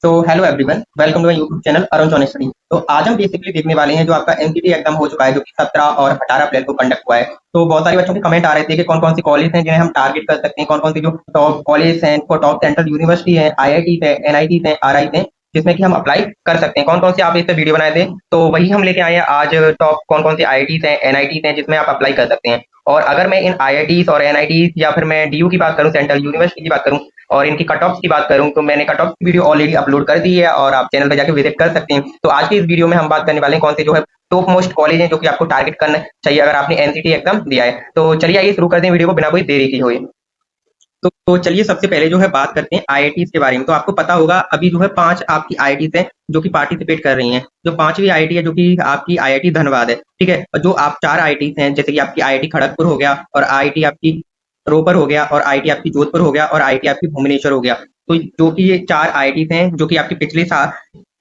तो hello everyone, welcome to my YouTube channel Arun John study. तो आज हम बेसिकली देखने वाले हैं जो आपका एमसीटी एग्जाम हो चुका है, जो कि 17 और 18 अप्रैल को कंडक्ट हुआ है। तो बहुत सारे बच्चों के कमेंट आ रहे थे कि कौन कौन सी कॉलेज हैं जिन्हें हम टारगेट कर सकते हैं, कौन कौन सी जो टॉप कॉलेज हैं, टॉप सेंट्रल यूनिवर्सिटी है, आईआईटी है, एनआईटी है, आरआई है, जिसमें कि हम अप्लाई कर सकते हैं। कौन कौन सी आप इस पे वीडियो बनाए थे, तो वही हम लेके आए हैं आज। टॉप कौन कौन सी आईआईटी हैं, एनआईटी हैं, जिसमें आप अप्लाई कर सकते हैं। और अगर मैं इन आईआईटी और एनआईटी या फिर मैं डीयू की बात करूं, सेंट्रल यूनिवर्सिटी की बात करूं, और इनकी कट ऑफ की बात करूं, तो मैंने कट ऑफ की वीडियो ऑलरेडी अपलोड कर दी है और आप चैनल पर जाकर विजिट कर सकते हैं। तो आज की इस वीडियो में हम बात करने वाले हैं कौन से जो है टॉप मोस्ट कॉलेज हैं जो कि आपको टारगेट करना चाहिए अगर आपने एनसीटी एग्जाम दिया है। तो चलिए आइए शुरू करते हैं वीडियो को बिना कोई देरी की हुई। तो चलिए सबसे पहले जो है बात करते हैं आईआईटी के बारे में। तो आपको पता होगा अभी जो है 5 आपकी आईआईटी हैं जो कि पार्टिसिपेट कर रही हैं। जो पांचवी आईआईटी है जो कि आपकी आईआईटी धनबाद है, ठीक है। और जो आप 4 आईआईटी हैं, जैसे कि आपकी आईआईटी खड़गपुर हो गया, और आईआईटी आपकी रोपर हो गया, और आईआईटी आपकी जोधपुर हो गया, और आईआईटी आपकी भुवनेश्वर हो गया। तो जो कि ये 4 आईआईटी हैं जो कि आपके पिछले साल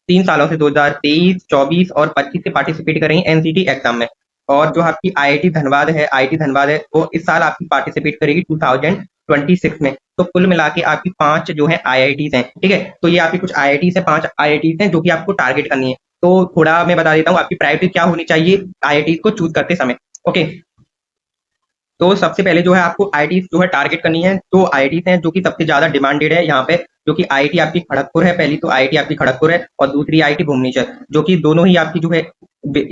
3 सालों से 2023, 24 और 25 से पार्टिसिपेट कर रही हैं एनसीटी एग्जाम में। और जो आपकी आईआईटी धनबाद है वो इस साल आपकी पार्टिसिपेट करेगी 2026 में। तो कुल मिला के आपकी 5 जो है आईआईटीज हैं, ठीक है। तो ये आपकी कुछ आईआईटीज है, 5 आईआईटीज हैं जो कि आपको टारगेट करनी है। तो थोड़ा मैं बता देता हूँ आपकी प्रायोरिटी क्या होनी चाहिए आईआईटी को चूज करते समय। ओके, तो सबसे पहले जो है आपको आईआईटी जो है टारगेट करनी है। तो आईआईटी हैं जो कि सबसे ज्यादा डिमांडेड है यहाँ पे, जो कि आईआईटी आपकी खड़गपुर है। पहली तो आईआईटी आपकी खड़गपुर है और दूसरी आईआईटी भुवनेश्वर, जो कि दोनों ही आपकी जो है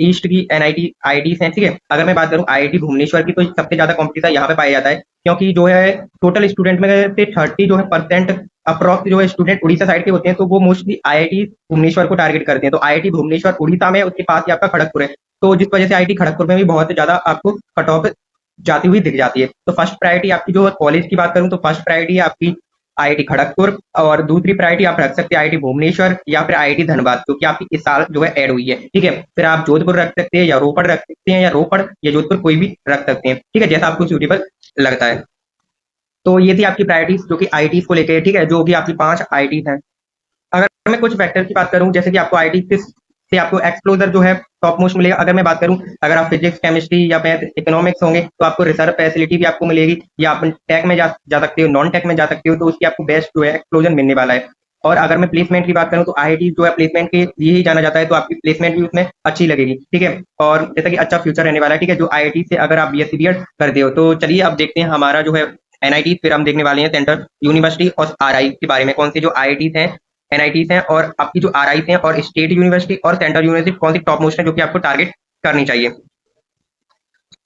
ईस्ट की एनआईटी आईआईटीज हैं, ठीक है। अगर मैं बात करूं आईआईटी भुवनेश्वर की, तो सबसे ज्यादा कॉम्पिटिशन यहाँ पे पाया जाता है, क्योंकि जो है टोटल स्टूडेंट में से 30 जो है परसेंट अप्रॉक्स जो है स्टूडेंट उड़ीसा साइड के होते हैं, तो वो मोस्टली आईआईटी भुवनेश्वर को टारगेट करते हैं। तो आईआईटी भुवनेश्वर उड़ीसा में, उसके पास ही आपका खड़गपुर है। तो जिस वजह से आईआईटी खड़गपुर में भी बहुत ज्यादा आपको कट ऑफ जाती हुई दिख जाती है। तो फर्स्ट प्रायोरिटी आपकी जो कॉलेज की बात करूं, तो फर्स्ट प्रायोरिटी है आपकी आईआईटी खड़गपुर, और दूसरी प्रायोरिटी आप रख सकते हैं आईआईटी भुवनेश्वर या फिर आईआईटी धनबाद, जो कि आपकी इस साल जो है ऐड हुई है, ठीक है। फिर आप जोधपुर रख सकते हैं या रोपड़ रख सकते हैं, या रोपड़ या जोधपुर कोई भी रख सकते हैं, ठीक है, जैसा आपको सूटेबल लगता है। तो ये थी आपकी प्रायोरिटीज जो कि आईआईटी को लेकर, ठीक है, जो कि आपकी 5 आईआईटी हैं। अगर मैं कुछ फैक्टर की बात करूं, जैसे कि आपको आईआईटी से आपको एक्सप्लोजर जो है टॉप मोस्ट मिलेगा। अगर मैं बात करूं, अगर आप फिजिक्स, केमिस्ट्री या मैथ, इकोनॉमिक्स होंगे, तो आपको रिसर्च फैसिलिटी भी आपको मिलेगी, या आप टेक में जा सकते हो, नॉन टेक में जा सकते हो, तो उसकी आपको बेस्ट जो है एक्सप्लोजर मिलने वाला है। और अगर मैं प्लेसमेंट की बात करूं, तो आईआईटी जो है प्लेसमेंट के लिए ही जाना जाता है, तो आपकी प्लेसमेंट भी उसमें अच्छी लगेगी, ठीक है। और जैसा कि अच्छा फ्यूचर रहने वाला है, ठीक है, जो आईआईटी से अगर आप बीएससी बीएड करते हो। तो चलिए अब देखते हैं हमारा जो है एनआईटी, फिर हम देखने वाले हैं सेंट्रल यूनिवर्सिटी और आरआई के बारे में, कौन सी जो आईआईटी हैं, एनआईटीज हैं, और आपकी जो आरआई हैं, और स्टेट यूनिवर्सिटी और सेंट्रल यूनिवर्सिटी कौन सी टॉप मोस्ट है जो कि आपको टारगेट करनी चाहिए।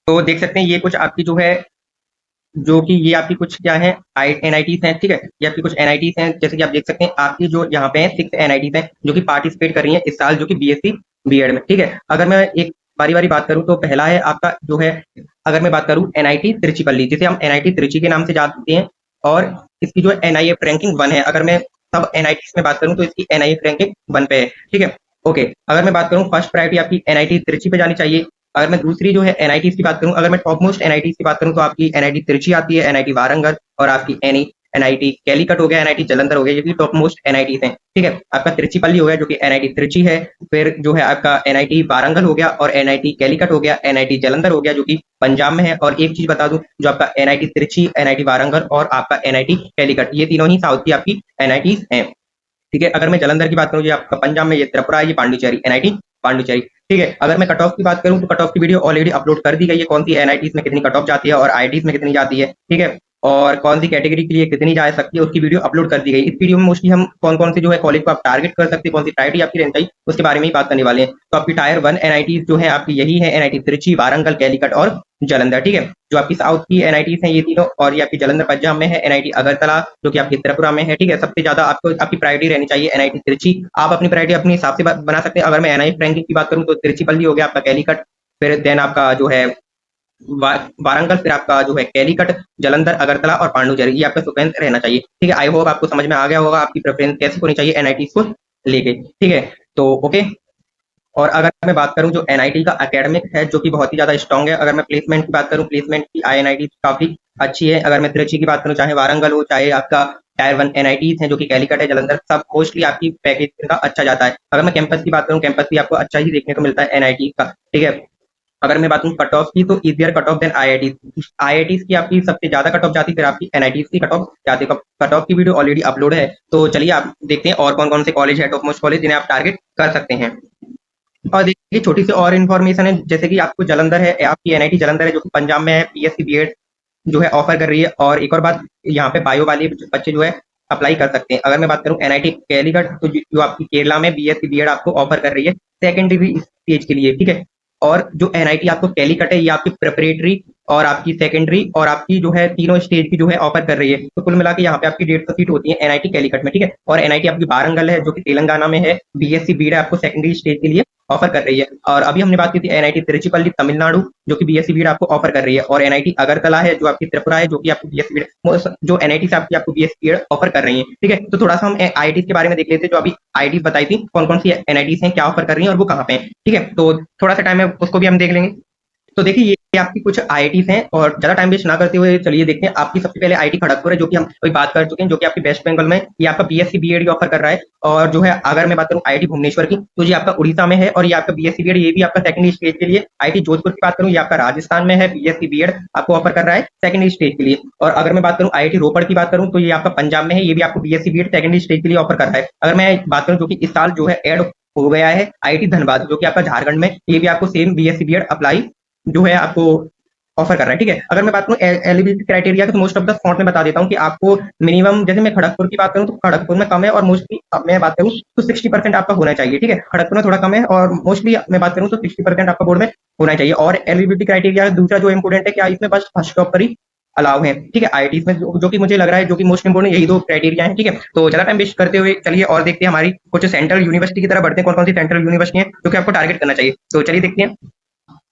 तो देख सकते हैं ये कुछ आपकी जो है, जो कि ये आपकी कुछ क्या है एनआईटीज हैं, ठीक है। ये आपकी कुछ एनआईटीज हैं, जैसे कि आप देख सकते हैं आपकी जो यहाँ पे है 6 एनआईटीज हैं जो कि पार्टिसिपेट कर रही हैं इस साल, जो कि बीएससी बीएड में, ठीक है। अगर मैं एक बारी बारी बात करूं, तो पहला है आपका जो है, अगर मैं बात करूं एनआईटी तिरुचिपल्ली, जिसे हम एनआईटी तिरुचि के नाम से जानते हैं, और इसकी जो एनआईएफ रैंकिंग 1 है। अगर मैं सब एनआईटी में बात करूं तो इसकी एनआईएफ रैंकिंग 1 पे है, ठीक है। ओके, अगर मैं बात करूं फर्स्ट प्रायोरिटी आपकी एनआईटी तिरुचि पे जानी चाहिए। अगर मैं दूसरी जो है एनआईटी की बात करूं, अगर मैं टॉप मोस्ट एनआईटी की बात करूं, तो आपकी एनआईटी तिरुचि आती है, एनआईटी वारंगल, और आपकी एनआईटी कैलीकट हो गया, एनआईटी जालंधर हो गया, ये भी टॉप मोस्ट एनआईटी हैं, ठीक है। आपका तिरुचिपल्ली हो गया जो कि एनआईटी तिरुचि है। फिर जो है आपका एनआईटी वारंगल हो गया, और एनआईटी कैलीकट हो गया, एनआईटी जालंधर हो गया जो कि पंजाब में है। और एक चीज बता दूं, जो आपका एनआईटी तिरुचि, एनआईटी वारंगल और आपका एनआईटी कैलीकट, ये तीनों ही साउथ की आपकी एनआईटी हैं, ठीक है। अगर मैं जालंधर की बात करूं, ये आपका पंजाब में, ये त्रिपुरा, ये पांडिचेरी, एनआईटी पांडिचेरी, ठीक है। अगर मैं कट ऑफ की बात करूं, तो कट ऑफ की वीडियो ऑलरेडी अपलोड कर दी गई है, कौन सी एनआईटीज में कितनी कट ऑफ जाती है और आईआईटीज में कितनी जाती है, ठीक है, और कौन सी कैटेगरी के लिए कितनी जा सकती है, उसकी वीडियो अपलोड कर दी गई। इस वीडियो में मोस्टली हम कौन कौन से जो है कॉलेज को आप टारगेट कर सकते हैं, कौन सी प्रायोरिटी आपकी रहनी चाहिए, उसके बारे में ही बात करने वाले हैं। तो आपकी टायर 1 एनआईटी जो है आपकी यही है, एनआईटी तिरुचि, वारंगल, कैलीकट और जालंधर, ठीक है। जो आपकी साउथ की एनआईटीज हैं ये तीनों, और ये आपकी जालंधर पंजाब में है, एनआईटी अगरतला जो कि आपकी त्रिपुरा में है, ठीक है। सबसे ज्यादा आपको आपकी प्रायोरिटी रहनी चाहिए एनआईटी तिरुचि। आप अपनी प्रायोरिटी अपने हिसाब से बना सकते हैं। अगर मैं एनआई रैंकिंग की बात करूं, तो तिरुचिपल्ली हो गया आपका, कैलीकट, फिर देन आपका जो है वारंगल, फिर आपका जो है कैलीकट, जालंधर, अगरतला और पांडुचेरी, ये आपका सीक्वेंस रहना चाहिए, ठीक है। आई होप आपको समझ में आ गया होगा आपकी प्रेफरेंस कैसी होनी चाहिए एनआईटी को लेके, ठीक है। तो ओके, और अगर मैं बात करूं जो एनआईटी का एकेडमिक है जो कि बहुत ही ज्यादा स्ट्रांग है। अगर मैं प्लेसमेंट की बात करूं, प्लेसमेंट की आईएनआईटी काफी अच्छी है। अगर मैं तिरुचि की बात करूं, चाहे वारंगल हो, चाहे आपका टायर 1 एनआईटी है जो कि कैलीकट है, जालंधर, सब मोस्टली आपकी पैकेज का अच्छा जाता है। अगर मैं कैंपस की बात करूं, कैंपस भी आपको अच्छा ही देखने को मिलता है एनआईटी का, ठीक है। अगर मैं बात करूँ कट ऑफ की, तो easier cut off than IIT. IIT की आपकी सबसे ज्यादा कट ऑफ जाती है, फिर आपकी एनआईटी की कट ऑफ जाती है। कट ऑफ की वीडियो ऑलरेडी अपलोड है, तो चलिए आप देखते हैं और कौन कौन से कॉलेज है, टॉप मोस्ट कॉलेज जिन्हें आप टारगेट कर सकते हैं। और देखिए छोटी सी और इन्फॉर्मेशन है, जैसे कि आपको जालंधर है, आपकी एनआईटी जालंधर है जो कि पंजाब में है, बीएससी बीएड जो है ऑफर कर रही है। और एक और बात, यहाँ पे बायो वाले बच्चे जो है अप्लाई कर सकते हैं। अगर मैं बात करूँ एनआईटी कैलीकट, तो जो आपकी केरला में बीएससी बीएड आपको ऑफर कर रही है सेकेंडरी स्टेज के लिए, ठीक है। और जो एनआईटी आपको कैलीकट है, ये आपकी प्रिपरेटरी और आपकी सेकेंडरी और आपकी जो है तीनों स्टेज की जो है ऑफर कर रही है। तो कुल मिला के यहाँ पे आपकी 150 सीट होती है एनआईटी कैलीकट में, ठीक है। और एनआईटी आपकी वारंगल है जो कि तेलंगाना में है, बीएससी बीएड आपको सेकेंडरी स्टेज के लिए ऑफर कर रही है। और अभी हमने बात की थी एनआईटी तिरुचिपल्ली तमिलनाडु जो कि बीएससी बीएड आपको ऑफर कर रही है। और एनआईटी अगरतला है जो आपकी त्रिपुरा है, जो कि आपको बीएससी बीएड, जो एनआईटी से आपको बीएससी बीएड ऑफर कर रही है, ठीक है। तो थोड़ा सा हम आईआईटी के बारे में देख लेते हैं, जो अभी आईआईटी बताई थी कौन कौन सी एनआईटी हैं, क्या ऑफर कर रही है और वो कहाँ पे है, ठीक है। तो थोड़ा सा टाइम है उसको भी हम देख लेंगे। तो देखिए ये आपकी कुछ आईआईटीज हैं, और ज्यादा टाइम वेस्ट ना करते हुए चलिए देखते हैं। आपकी सबसे पहले आईआईटी खड़गपुर है, जो कि हम अभी बात कर चुके हैं, जो कि आपकी वेस्ट बंगाल में ये आपका बीएससी बीएड ऑफर कर रहा है। और जो है अगर मैं बात करूं आईआईटी भुवनेश्वर की, तो ये आपका उड़ीसा में है, और ये आपका बीएससी बीएड ये भी आपका सेकंडरी स्टेज के लिए। आईआईटी जोधपुर की बात करूं, ये आपका राजस्थान में है, बीएससी बीएड आपको ऑफर कर रहा है सेकंडरी स्टेज के लिए। और अगर मैं बात करूं आईआईटी रोपड़ की बात करूं, तो ये आपका पंजाब में है, ये भी आपको बीएससी बीएड सेकंडरी स्टेज के लिए ऑफर कर रहा है। अगर मैं बात करूं जो कि इस साल जो है एड हो गया है, आईआईटी धनबाद जो कि आपका झारखंड में, ये भी आपको सेम बीएससी बीएड अप्लाई जो है आपको ऑफर कर रहा है, ठीक है। अगर मैं बात करूं एलिजिबिलिटी क्राइटेरिया की, तो मोस्ट ऑफ द फॉन्ट में बता देता हूं कि आपको मिनिमम, जैसे मैं खड़गपुर की बात करूं तो खड़गपुर में कम है, और मोस्टली मैं बात करूं तो 60% आपका होना चाहिए, ठीक है। खड़गपुर में थोड़ा कम है, और मोस्टली मैं बात करूं तो 60% आपका बोर्ड में होना चाहिए। और एलिजिबिलिटी क्राइटेरिया दूसरा जो इंपोर्टेंट है, क्या इसमें बस फर्स्ट टॉप पर ही अलाउ है, ठीक है। आईआईटी में जो कि मुझे लग रहा है जो कि मोस्ट इंपोर्टेंट यही दो क्राइटेरिया है, ठीक है। तो ज्यादा टाइम वेस्ट करते हुए चलिए और देखते हैं हमारी कुछ सेंट्रल यूनिवर्सिटी की तरफ बढ़ते हैं, कौन कौन सी सेंट्रल यूनिवर्सिटी है जो कि आपको टारगेट करना चाहिए। तो चलिए देखते हैं।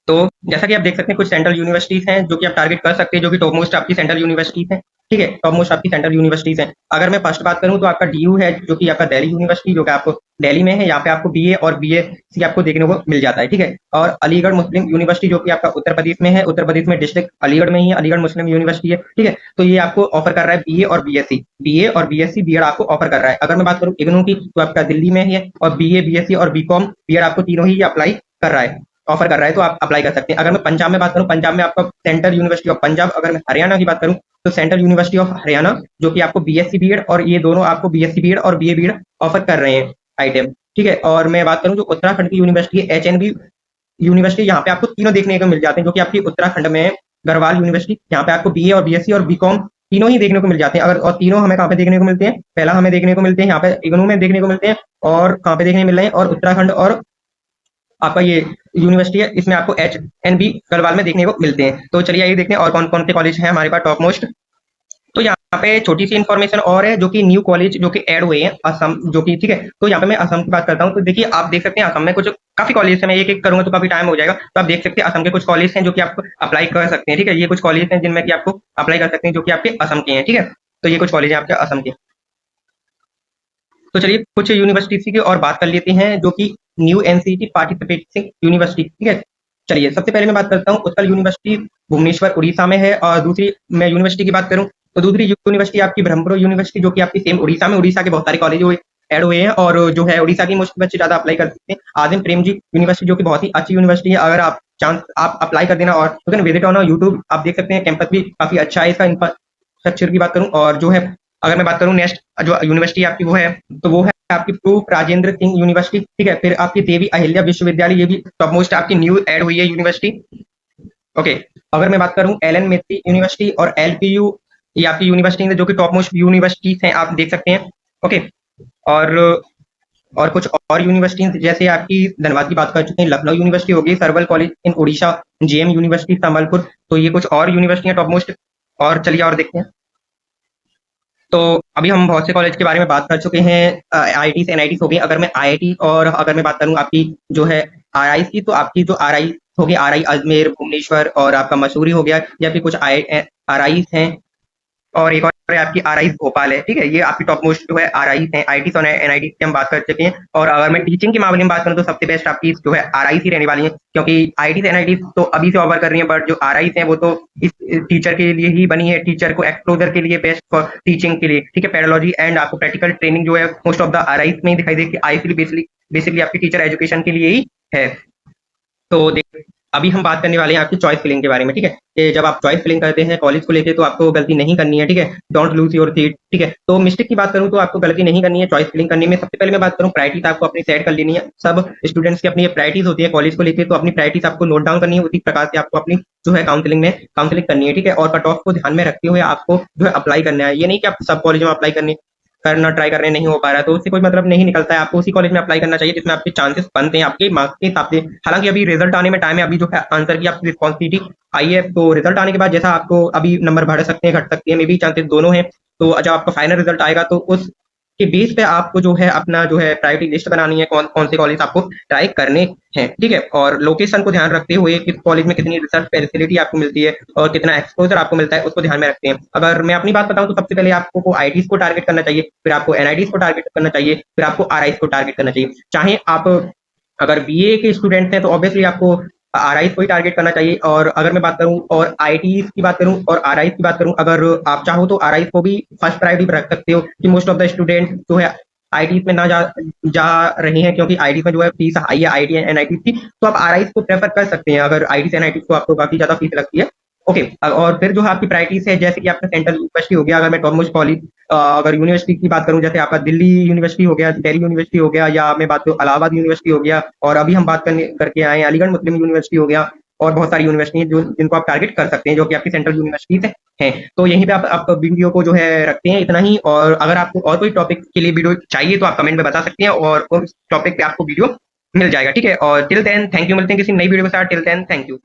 तो जैसा कि आप देख सकते हैं कुछ सेंट्रल यूनिवर्सिटीज हैं जो कि आप टारगेट कर सकते हैं, जो कि टॉप मोस्ट आपकी सेंट्रल यूनिवर्सिटीज हैं, ठीक है। टॉप मोस्ट आपकी सेंट्रल यूनिवर्सिटीज हैं। अगर मैं फर्स्ट बात करूं तो आपका डीयू है, जो कि आपका दिल्ली यूनिवर्सिटी, जो कि आपको दिल्ली में है। यहाँ पे आपको बीए और बीएससी आपको देखने को मिल जाता है, ठीक है। और अलीगढ़ मुस्लिम यूनिवर्सिटी जो कि आपका उत्तर प्रदेश में है, उत्तर प्रदेश में डिस्ट्रिक्ट अलीगढ़ में ही है, अलीगढ़ मुस्लिम यूनिवर्सिटी है, ठीक है। तो ये आपको ऑफर कर रहा है बीए और बीएससी बीएड आपको ऑफर कर रहा है। अगर मैं बात करूँ इग्नू की, तो आपका दिल्ली में है, और बीए बीएससी और बीकॉम बीएड आपको तीनों ही अप्लाई कर रहा है, ऑफर कर रहा है, तो आप अप्लाई कर सकते हैं। अगर मैं पंजाब में बात करूं, पंजाब में आपका सेंट्रल यूनिवर्सिटी ऑफ पंजाब। अगर मैं हरियाणा की बात करूं तो सेंट्रल यूनिवर्सिटी ऑफ हरियाणा, जो कि आपको बीएससी बीएड, और ये दोनों आपको बीएससी बीएड और बीए बीएड ऑफर कर रहे हैं आइटम, ठीक है। और मैं बात करूं जो उत्तराखंड की यूनिवर्सिटी है, एचएनबी यूनिवर्सिटी, यहाँ पे आपको तीनों देखने को मिल जाते हैं, जो कि आपकी उत्तराखंड में है, गढ़वाल यूनिवर्सिटी। यहाँ पे आपको बीए और बीएससी और बीकॉम तीनों ही देखने को मिल जाते हैं। अगर और तीनों हमें कहाँ पे देखने को मिलते हैं, पहला हमें देखने को मिलते हैं यहाँ पे इग्नू में देखने को मिलते हैं, और कहाँ पे देखने मिल रहे हैं, और उत्तराखंड और आपका ये यूनिवर्सिटी है, इसमें आपको एचएनबी गढ़वाल में देखने को मिलते हैं। तो चलिए आइए देखते हैं और कौन कौन से कॉलेज हैं हमारे पास टॉप मोस्ट। तो यहाँ पे छोटी सी इन्फॉर्मेशन और है, जो कि न्यू कॉलेज जो कि ऐड हुए हैं असम, जो कि ठीक है। तो यहाँ पे मैं असम की बात करता हूँ। तो देखिए आप देख सकते हैं असम में कुछ काफी कॉलेज है, मैं एक एक करूंगा तो काफी टाइम हो जाएगा। तो आप देख सकते हैं असम के कुछ कॉलेज हैं जो कि आप अप्लाई कर सकते हैं, ठीक है। ये कुछ कॉलेज हैं जिनमें कि आपको अप्लाई कर सकते हैं, जो कि आपके असम के हैं, ठीक है। तो ये कुछ कॉलेज हैं आपके असम के। तो चलिए कुछ यूनिवर्सिटी की और बात कर लेते हैं, जो कि न्यू एनसीटी पार्टिसिपेटिंग यूनिवर्सिटी, ठीक है। चलिए सबसे पहले मैं बात करता हूँ उत्कल यूनिवर्सिटी भुवनेश्वर उड़ीसा में है। और दूसरी मैं यूनिवर्सिटी की बात करूँ तो दूसरी यूनिवर्सिटी आपकी ब्रह्मपुर यूनिवर्सिटी, जो कि आपकी सेम उड़ीसा में, उड़ीसा के बहुत सारे कॉलेज ऐड हुए हैं, और जो है उड़ीसा की मोस्ट बच्चे ज्यादा अप्लाई कर सकते हैं। आदिम प्रेम जी यूनिवर्सिटी, जो कि बहुत ही अच्छी यूनिवर्सिटी है, अगर आप चांस आप अप्लाई कर देना, और you can visit on YouTube, आप देख सकते हैं कैंपस भी काफी अच्छा है। इसका इंफ्रास्ट्रक्चर की बात करूँ, और जो है अगर मैं बात करूँ नेक्स्ट जो यूनिवर्सिटी आपकी वो है, तो वो है आपकी प्रूफ राजेंद्र सिंह यूनिवर्सिटी, ठीक है। फिर आपकी देवी अहिल्या विश्वविद्यालय, ये भी टॉप मोस्ट आपकी न्यू ऐड हुई है यूनिवर्सिटी, ओके। अगर मैं बात करूं एलन मेत्री यूनिवर्सिटी और एलपीयू, ये आपकी यूनिवर्सिटी है जो कि टॉप मोस्ट यूनिवर्सिटीज हैं, आप देख सकते हैं, ओके। और और कुछ और यूनिवर्सिटी जैसे आपकी धनबाद की बात कर चुके हैं, लखनऊ यूनिवर्सिटी होगी, सर्वल college in Orissa, J M university Sambalpur. तो ये कुछ और यूनिवर्सिटी टॉप मोस्ट। और चलिए और देखते हैं। तो अभी हम बहुत से कॉलेज के बारे में बात कर चुके हैं, आईआईटी से एनआईटी हो गई। अगर मैं आईआईटी और अगर मैं बात करूं आपकी जो है आरआई की, तो आपकी जो आरआई हो गई, आरआई अजमेर भुवनेश्वर और आपका मसूरी हो गया, या फिर कुछ आरआई हैं, और एक और है आपकी आरआई भोपाल है, ठीक है। ये आपकी टॉप मोस्ट जो है आरआई हैं। आईटी और एनआईटी की हम बात कर चुके हैं। और अगर मैं टीचिंग के मामले में बात करूं तो सबसे बेस्ट आपकी जो है आरआई ही रहने वाली है, क्योंकि आईटी से एनआईटी तो अभी से ऑफर कर रही है, बट जो आरआई हैं वो तो इस टीचर के लिए ही बनी है, टीचर को एक्सप्लोजर के लिए, बेस्ट फॉर टीचिंग के लिए, ठीक है। पेडोलॉजी एंड आपको प्रैक्टिकल ट्रेनिंग जो है मोस्ट ऑफ द आरआई में ही दिखाई दे कि आई बेसिकली आपकी टीचर एजुकेशन के लिए ही है। तो अभी हम बात करने वाले हैं आपकी चॉइस फिलिंग के बारे में, ठीक है? कि जब आप चॉइस फिलिंग करते हैं कॉलेज को लेके तो आपको गलती नहीं करनी है, ठीक है? डोंट लूज़ योर सीट, ठीक है? तो मिस्टेक की बात करूँ तो आपको गलती नहीं करनी है चॉइस फिलिंग करने में। सबसे पहले मैं बात करूँ प्रायोरिटीज़ आपको अपनी सेट कर लेनी है। सब स्टूडेंट्स की अपनी एक प्रायोरिटीज़ होती है कॉलेज को लेके, तो अपनी प्रायोरिटीज़ आपको नोट डाउन करनी है, उसी प्रकार से आपको अपनी जो है काउंसलिंग करनी है, ठीक है? और कट ऑफ को ध्यान में रखते हुए आपको जो है अप्लाई करना है। ये नहीं कि आप सब कॉलेज में अप्लाई करना ट्राई कर रहे हैं, नहीं हो पा रहा है तो उससे कोई मतलब नहीं निकलता है। आपको उसी कॉलेज में अप्लाई करना चाहिए जिसमें आपके चांसेस बनते हैं आपके मार्क्स के हिसाब से। हालांकि अभी रिजल्ट आने में टाइम है, अभी जो है आंसर की आपकी रिस्पॉन्सिबिलिटी आई है, तो रिजल्ट आने के बाद जैसा आपको अभी नंबर बढ़ सकते हैं, घट सकते हैं, मे बी चांसेस दोनों हैं। तो जब आपका फाइनल रिजल्ट आएगा तो उस के बेस पे आपको जो है अपना जो है प्रायोरिटी लिस्ट बनानी है, कौन कौन से कॉलेज आपको ट्राई करने हैं, ठीक है? और लोकेशन को ध्यान रखते हुए किस कॉलेज में कितनी रिसर्च फैसिलिटी आपको मिलती है और कितना एक्सपोजर आपको मिलता है उसको ध्यान में रखते हैं। अगर मैं अपनी बात बताऊं तो सबसे पहले आपको आईटीज को टारगेट करना चाहिए, फिर आपको एनआईटीज को टारगेट करना चाहिए, फिर आपको आरआईज को टारगेट करना चाहिए। चाहे आप अगर बीए के स्टूडेंट हैं तो ऑब्वियसली आपको आरआईज को ही टारगेट करना चाहिए। और अगर मैं बात करूं और आईटीज की बात करूं और आरआईज की बात करूं, अगर आप चाहो तो आरआईज को भी फर्स्ट प्रायोरिटी पर रख सकते हो कि मोस्ट ऑफ द स्टूडेंट जो है आईटीज में ना जा रहे हैं, क्योंकि आईटीज में जो है फीस हाई है आईटी एनआईटीज की, तो आप आरआईज को प्रेफर कर सकते हैं अगर आईटीज एनआईटीज को आपको काफी ज्यादा फीस लगती है। ओके, और फिर जो है आपकी प्रायोरिटीज है जैसे कि आपका सेंट्रल यूनिवर्सिटी हो गया। अगर मैं टॉप मोस्ट कॉलेज अगर यूनिवर्सिटी की बात करूं, जैसे आपका दिल्ली यूनिवर्सिटी हो गया, दिल्ली यूनिवर्सिटी हो गया, या मैं बात करूं इलाहाबाद यूनिवर्सिटी हो गया, और अभी हम बात करके आए अलीगढ़ मुस्लिम यूनिवर्सिटी हो गया, और बहुत सारी यूनिवर्सिटी जो जिनको आप टारगेट कर सकते हैं जो कि आपकी सेंट्रल यूनिवर्सिटीज हैं। तो यहीं पे आप वीडियो को जो है रखते हैं इतना ही। और अगर आपको और कोई टॉपिक के लिए वीडियो चाहिए तो आप कमेंट में बता सकते हैं और उस टॉपिक पे आपको वीडियो मिल जाएगा, ठीक है? और टिल देन थैंक यू, मिलते हैं किसी नई वीडियो के साथ। Till then thank you.